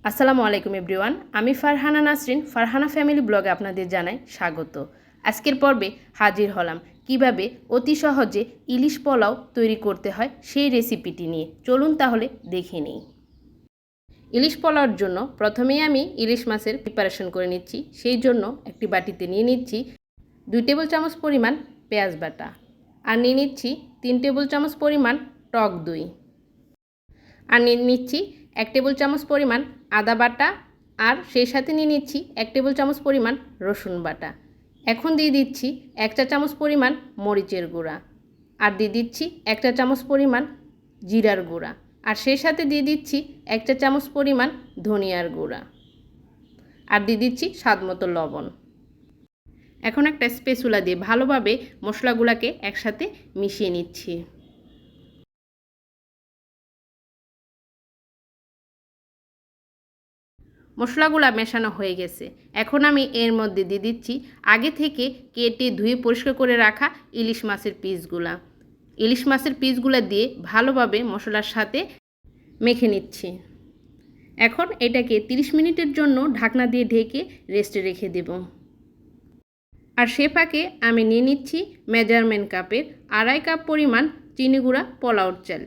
আসসালামু আলাইকুম এভরিওয়ান, আমি ফারহানা নাসরিন ফারহানা ফ্যামিলি ব্লগে আপনাদের জানাই স্বাগত। আজকের পর্বে হাজির হলাম কিভাবে অতি সহজে ইলিশ পোলাও তৈরি করতে হয় সেই রেসিপিটি নিয়ে। চলুন তাহলে দেখে নিই। ইলিশ পোলাওর জন্য প্রথমেই আমি ইলিশ মাছের প্রিপারেশন করে নিচ্ছি। সেই জন্য একটি বাটিতে নিয়ে নিচ্ছি 2 টেবিল চামচ পরিমাণ পেঁয়াজ বাটা, আর নিয়ে নিচ্ছি 3 টেবিল চামচ পরিমাণ টক দই, আর নিয়ে নিচ্ছি 1 টেবিল চামচ পরিমাণ আদা বাটা, আর সেই সাথে নিয়ে নিচ্ছি 1 টেবিল চামচ পরিমাণ রসুন বাটা। এখন দিয়ে দিচ্ছি 1 চা চামচ পরিমাণ মরিচের গুঁড়া, আর দিয়ে দিচ্ছি 1 চা চামচ পরিমাণ জিরার গুঁড়া, আর সেই সাথে দিয়ে দিচ্ছি 1 চা চামচ পরিমাণ ধনিয়ার গুঁড়া, আর দিয়ে দিচ্ছি স্বাদমতো লবণ। এখন একটা স্প্যাচুলা দিয়ে ভালোভাবে মশলাগুলোকে একসাথে মিশিয়ে নিচ্ছি। মশলাগুলো মেশানো হয়ে গেছে। এখন আমি এর মধ্যে দিয়ে দিচ্ছি আগে থেকে কেটে ধুয়ে পরিষ্কার করে রাখা ইলিশ মাছের পিসগুলা। ইলিশ মাছের পিসগুলা দিয়ে ভালোভাবে মশলার সাথে মেখে নিচ্ছি। এখন এটাকে 30 মিনিটের জন্য ঢাকনা দিয়ে ঢেকে রেস্টে রেখে দেব। আর সে ফাঁকে আমি নিয়ে নিচ্ছি মেজারমেন্ট কাপের 2.5 কাপ পরিমাণ চিনি গুঁড়া পোলাওর চাল।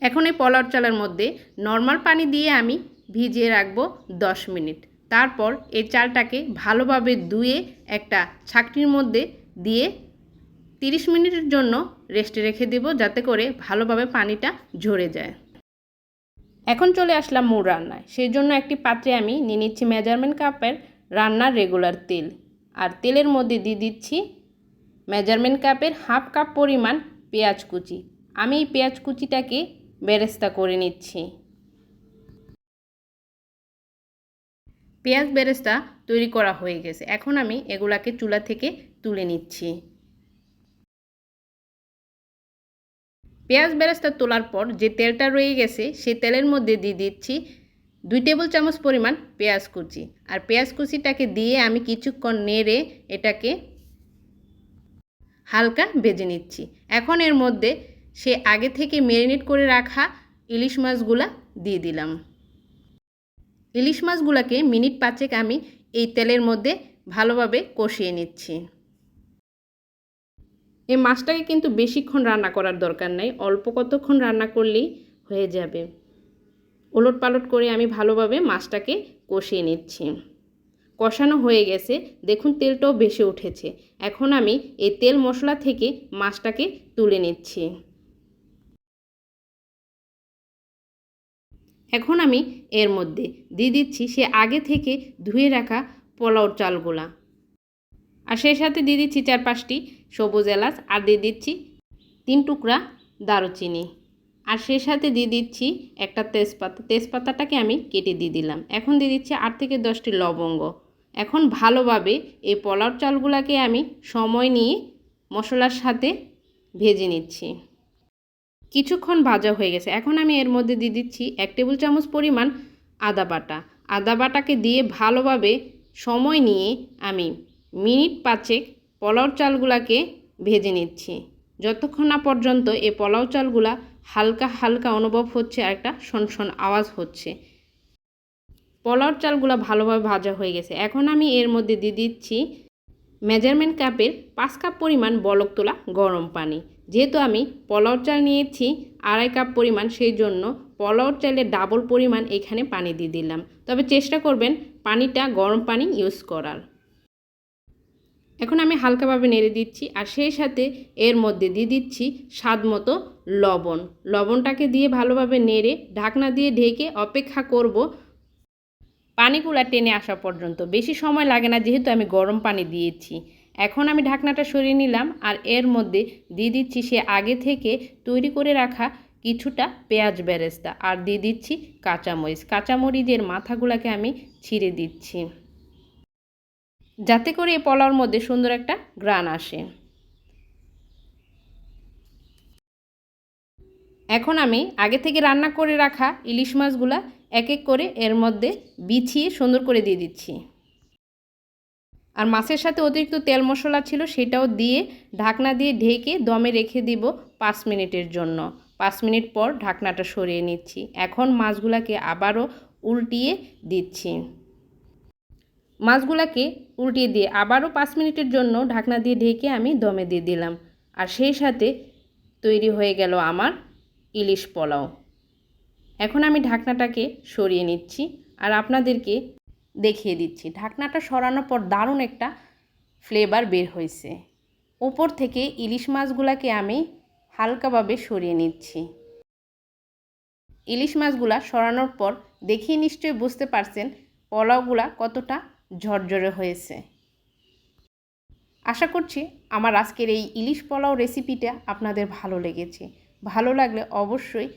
এখন এই পোলাওর চালের মধ্যে নর্মাল পানি দিয়ে আমি ভিজিয়ে রাখবো 10 মিনিট। তারপর এই চালটাকে ভালোভাবে ধুয়ে একটা ছাঁকনির মধ্যে দিয়ে 30 মিনিটের জন্য রেস্টে রেখে দেব, যাতে করে ভালোভাবে পানিটা ঝরে যায়। এখন চলে আসলাম মূল রান্নায়। সেই জন্য একটি পাত্রে আমি নিয়ে নিচ্ছি মেজারমেন্ট কাপের রান্নার রেগুলার তেল, আর তেলের মধ্যে দিয়ে দিচ্ছি মেজারমেন্ট কাপের 1/2 কাপ পরিমাণ পেঁয়াজ কুচি। আমি এই পেঁয়াজ কুচিটাকে বেরেস্তা করে নিচ্ছি। পেঁয়াজ বেরেস্তা তৈরি করা হয়ে গেছে। এখন আমি এগুলাকে চুলা থেকে তুলে নিচ্ছি। পেঁয়াজ বেরেস্তা তোলার পর যে তেলটা রয়ে গেছে সেই তেলের মধ্যে দিয়ে দিচ্ছি 2 টেবিল চামচ পরিমাণ পেঁয়াজ কুচি, আর পেঁয়াজ কুচিটাকে দিয়ে আমি কিছুক্ষণ নেড়ে এটাকে হালকা ভেজে নিচ্ছি। এখন এর মধ্যে সে আগে থেকে ম্যারিনেট করে রাখা ইলিশ মাছগুলা দিয়ে দিলাম। ইলিশ মাছগুলোকে মিনিট 5 আমি এই তেলের মধ্যে ভালোভাবে কষিয়ে নিচ্ছি। এই মাছটাকে কিন্তু বেশিক্ষণ রান্না করার দরকার নাই, অল্প কতক্ষণ রান্না করলেই হয়ে যাবে। ওলট পালট করে আমি ভালোভাবে মাছটাকে কষিয়ে নিচ্ছি। কষানো হয়ে গেছে, দেখুন তেলটাও বেশি উঠেছে। এখন আমি এই তেল মশলা থেকে মাছটাকে তুলে নিচ্ছি। এখন আমি এর মধ্যে দিয়ে দিচ্ছি সে আগে থেকে ধুয়ে রাখা পোলাওর চালগুলা, আর সেই সাথে দিয়ে দিচ্ছি 4-5টি সবুজ এলাচ, আর দিয়ে দিচ্ছি 3 টুকরা দারুচিনি, আর সেই সাথে দিয়ে দিচ্ছি একটা তেজপাতা। তেজপাতাটাকে আমি কেটে দিয়ে দিলাম। এখন দিয়ে দিচ্ছি 8 থেকে 10টি লবঙ্গ। এখন ভালোভাবে এই পোলাওর চালগুলাকে আমি সময় নিয়ে মশলার সাথে ভেজে নিচ্ছি। কিছুক্ষণ ভাজা হয়ে গেছে। এখন আমি এর মধ্যে দিয়ে দিচ্ছি 1 টেবিল চামচ পরিমাণ আদা বাটা। আদা বাটাকে দিয়ে ভালোভাবে সময় নিয়ে আমি মিনিট 5 পোলাও চালগুলাকে ভেজে নিচ্ছি, যতক্ষণ না পর্যন্ত এই পোলাও চালগুলা হালকা হালকা অনুভব হচ্ছে আর একটা শনশন আওয়াজ হচ্ছে। পোলাও চালগুলা ভালোভাবে ভাজা হয়ে গেছে। এখন আমি এর মধ্যে দিয়ে দিচ্ছি মেজারমেন্ট কাপের 5 কাপ পরিমাণ বলক তোলা গরম পানি। যেহেতু আমি পোলাও চাল নিয়েছি 2.5 কাপ পরিমাণ, সেই জন্য পোলাও চালের ডাবল পরিমাণ এখানে পানি দিয়ে দিলাম। তবে চেষ্টা করবেন পানিটা গরম পানি ইউজ করার। এখন আমি হালকাভাবে নেড়ে দিচ্ছি, আর সেই সাথে এর মধ্যে দিয়ে দিচ্ছি স্বাদমতো লবণ। লবণটাকে দিয়ে ভালোভাবে নেড়ে ঢাকনা দিয়ে ঢেকে অপেক্ষা করব পানিগুলা টেনে আসা পর্যন্ত। বেশি সময় লাগে না, যেহেতু আমি গরম পানি দিয়েছি। এখন আমি ঢাকনাটা সরিয়ে নিলাম, আর এর মধ্যে দিয়ে দিচ্ছি সে আগে থেকে তৈরি করে রাখা কিছুটা পেঁয়াজ বেরেস্তা, আর দিয়ে দিচ্ছি কাঁচামরিচ। কাঁচামরিচের মাথাগুলোকে আমি ছিঁড়ে দিচ্ছি, যাতে করে এই পোলাওর মধ্যে সুন্দর একটা ঘ্রাণ আসে। এখন আমি আগে থেকে রান্না করে রাখা ইলিশ মাছগুলা এক এক করে এর মধ্যে বিছিয়ে সুন্দর করে দিয়ে দিচ্ছি, আর মাছের সাথে অতিরিক্ত তেল মশলা ছিল সেটাও দিয়ে ঢাকনা দিয়ে ঢেকে দমে রেখে দিব 5 মিনিটের জন্য। 5 মিনিট পর ঢাকনাটা সরিয়ে নিচ্ছি। এখন মাছগুলোকে আবারও উল্টিয়ে দিচ্ছি। মাছগুলোকে উল্টিয়ে দিয়ে আবারও 5 মিনিটের জন্য ঢাকনা দিয়ে ঢেকে আমি দমে দিয়ে দিলাম। আর সেই সাথে তৈরি হয়ে গেল আমার ইলিশ পোলাও। এখন আমি ঢাকনাটাকে সরিয়ে নিচ্ছি আর আপনাদেরকে দেখিয়ে দিচ্ছি। ঢাকনাটা সরানোর পর দারুণ একটা ফ্লেভার বের হয়েছে। উপর থেকে ইলিশ মাছগুলোকে আমি হালকাভাবে সরিয়ে নিচ্ছি। ইলিশ মাছগুলা সরানোর পর দেখেই নিশ্চয়ই বুঝতে পারছেন পোলাওগুলা কতটা ঝরঝরে হয়েছে। আশা করছি আমার আজকের এই ইলিশ পোলাও রেসিপিটা আপনাদের ভালো লেগেছে। ভালো লাগলে অবশ্যই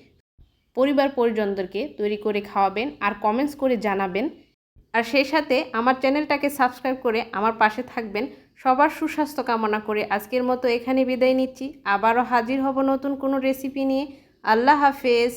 পরিবার পরিজনদেরকে তৈরি করে খাওয়াবেন আর কমেন্টস করে জানাবেন। আর সেই সাথে আমার চ্যানেলটাকে সাবস্ক্রাইব করে আমার পাশে থাকবেন। সবার সুস্বাস্থ্য কামনা করে আজকের মতো এখানে বিদায় নিচ্ছি। আবারও হাজির হব নতুন কোনো রেসিপি নিয়ে। আল্লাহ হাফেজ।